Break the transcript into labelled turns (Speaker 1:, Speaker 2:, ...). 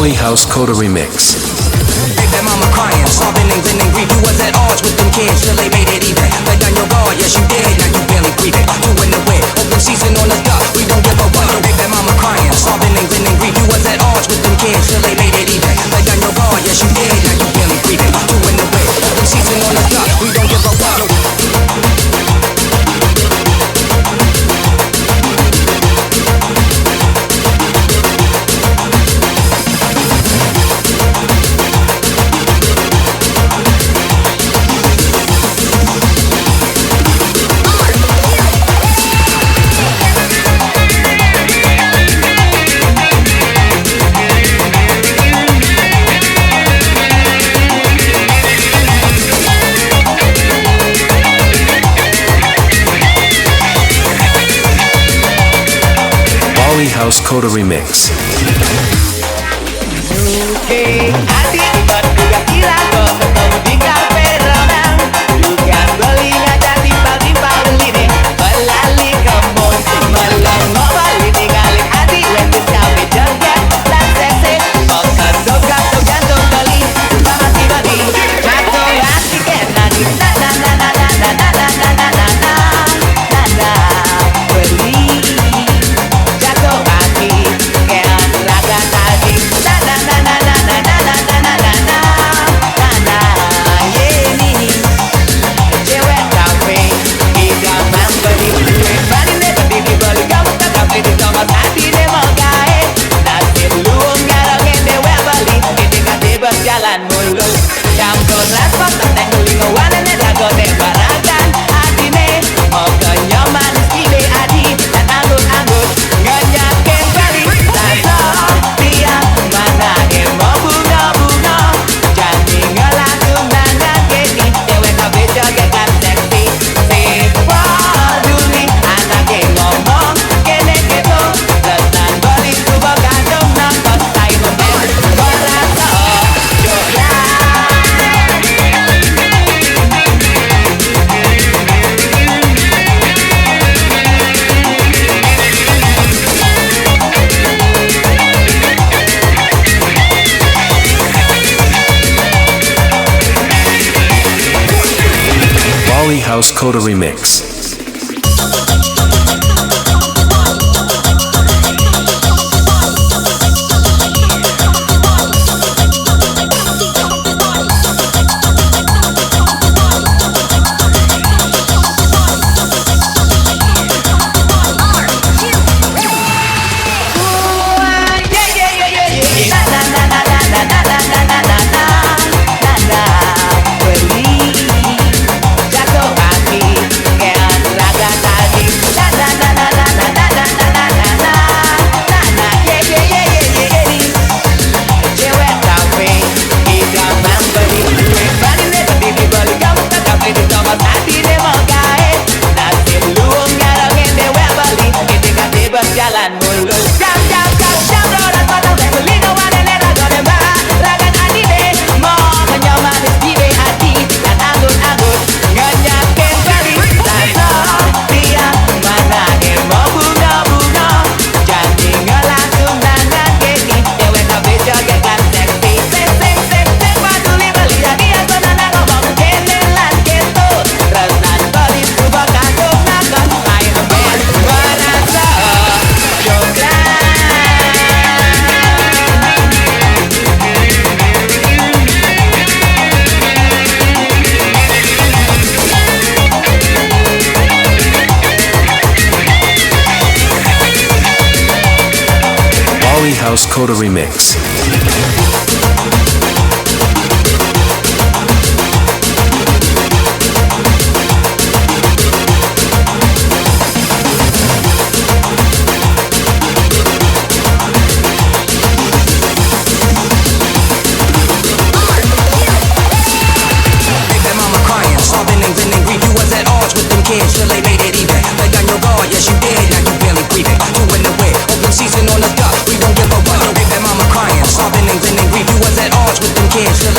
Speaker 1: Bali House Coda Remix.
Speaker 2: Baby mama crying, sobbing and grinning grief. You was at odds with them kids till they made it even. Let down your guard, yes you did, now you barely breathing. Doing the way, open season on the duck. We don't give a what. Baby mama crying, sobbing and grinning grief. You was at odds with them kids till they made it even. Let down your guard, yes you did, now you barely breathing. Doing the way, open season on the duck. We don't give a what.
Speaker 1: Bali House Coda Remix. Bali House Coda Remix. Bali House Coda Remix.
Speaker 2: Till they made it even. Let down your guard, yes you did, now you barely breathing. Doing the way, open season on the duck. We don't give a what. Baby mama crying, sobbing and grinning grief. You was at odds with them kids.